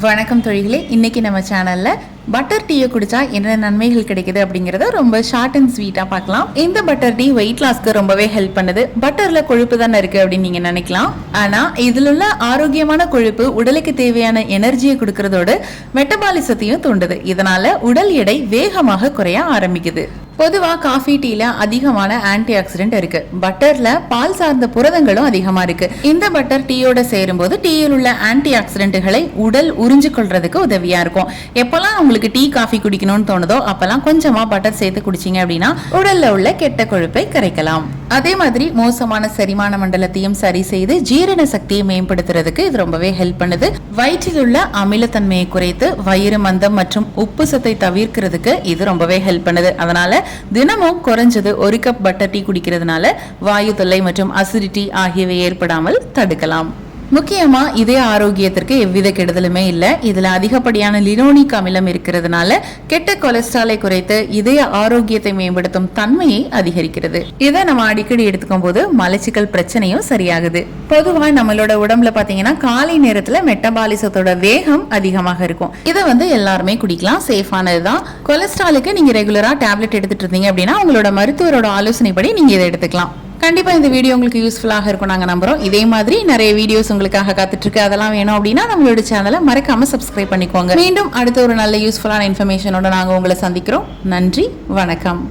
வணக்கம் தொழில்களே, இன்னைக்கு நம்ம சேனல்ல பட்டர் டீயை குடிச்சா என்ன நன்மைகள் கிடைக்குது அப்படிங்கறத ரொம்ப ஷார்ட் அண்ட் ஸ்வீட்டா பார்க்கலாம். இந்த பட்டர் டீ வெயிட் லாஸ்க்கு ரொம்பவே ஹெல்ப் பண்ணுது. பட்டர்ல கொழுப்பு தானே இருக்கு அப்படின்னு நீங்க நினைக்கலாம். ஆனா இதுல உள்ள ஆரோக்கியமான கொழுப்பு உடலுக்கு தேவையான எனர்ஜியை கொடுக்கறதோடு மெட்டபாலிசத்தையும் தூண்டுது. இதனால உடல் எடை வேகமாக குறைய ஆரம்பிக்குது. பொதுவா காஃபி டீல அதிகமான ஆன்டி ஆக்சிடென்ட் இருக்கு. பட்டர்ல பால் சார்ந்த புரதங்களும் அதிகமா இருக்கு. இந்த பட்டர் டீயோட சேரும்போது டீயில் உள்ள ஆன்டி ஆக்சிடென்ட்களை உடல் உறிஞ்சு கொள்றதுக்கு உதவியா இருக்கும். எப்பெல்லாம் உங்களுக்கு டீ காஃபி குடிக்கணும்னு தோணுதோ அப்பெல்லாம் கொஞ்சமா பட்டர் சேர்த்து குடிச்சீங்க அப்படின்னா உடல்ல உள்ள கெட்ட கொழுப்பை கரைக்கலாம். அதே மாதிரி மோசமான செரிமான மண்டலத்தையும் சரி செய்து ஜீரண சக்தியை மேம்படுத்துறதுக்கு இது ரொம்பவே ஹெல்ப் பண்ணுது. வயிற்றில் உள்ள அமிலத்தன்மையை குறைத்து வயிறு மந்தம் மற்றும் உப்பு சத்தை தவிர்க்கிறதுக்கு இது ரொம்பவே ஹெல்ப் பண்ணுது. அதனால தினமும் குறைஞ்சது 1 கப் பட்டர் டீ குடிக்கிறதுனால வாயு தொல்லை மற்றும் அசிடிட்டி ஆகியவை ஏற்படாமல் தடுக்கலாம். முக்கியமா இதய ஆரோக்கியத்திற்கு எவ்வித கெடுதலுமே இல்லை. இதுல அதிகப்படியான லினோனிக் அமிலம் இருக்கிறதுனால கெட்ட கொலஸ்ட்ராலை குறைத்து இதய ஆரோக்கியத்தை மேம்படுத்தும் தன்மையை அதிகரிக்கிறது. இதை நம்ம அடிக்கடி எடுத்துக்கும் போது மலச்சிக்கல் பிரச்சனையும் சரியாகுது. பொதுவா நம்மளோட உடம்புல பாத்தீங்கன்னா காலை நேரத்துல மெட்டபாலிசத்தோட வேகம் அதிகமாக இருக்கும். இதை எல்லாருமே குடிக்கலாம், சேஃபானதுதான். கொலஸ்ட்ராலுக்கு நீங்க ரெகுலரா டேப்லெட் எடுத்துட்டு இருந்தீங்க அப்படின்னா உங்களோட மருத்துவரோட ஆலோசனைப்படி நீங்க இதை எடுத்துக்கலாம். கண்டிப்பா இந்த வீடியோ உங்களுக்கு யூஸ்ஃபுல்லாக இருக்கும் நாங்க நம்புறோம். இதே மாதிரி நிறைய வீடியோஸ் உங்களுக்காக காத்துட்டு இருக்கு. அதெல்லாம் வேணும் அப்படின்னா நம்மளோட சேனலை மறக்காம சப்ஸ்கிரைப் பண்ணிக்கோங்க. மீண்டும் அடுத்த ஒரு நல்ல யூஸ்ஃபுல்லான இன்ஃபர்மேஷனோட நாங்க உங்களை சந்திக்கிறோம். நன்றி, வணக்கம்.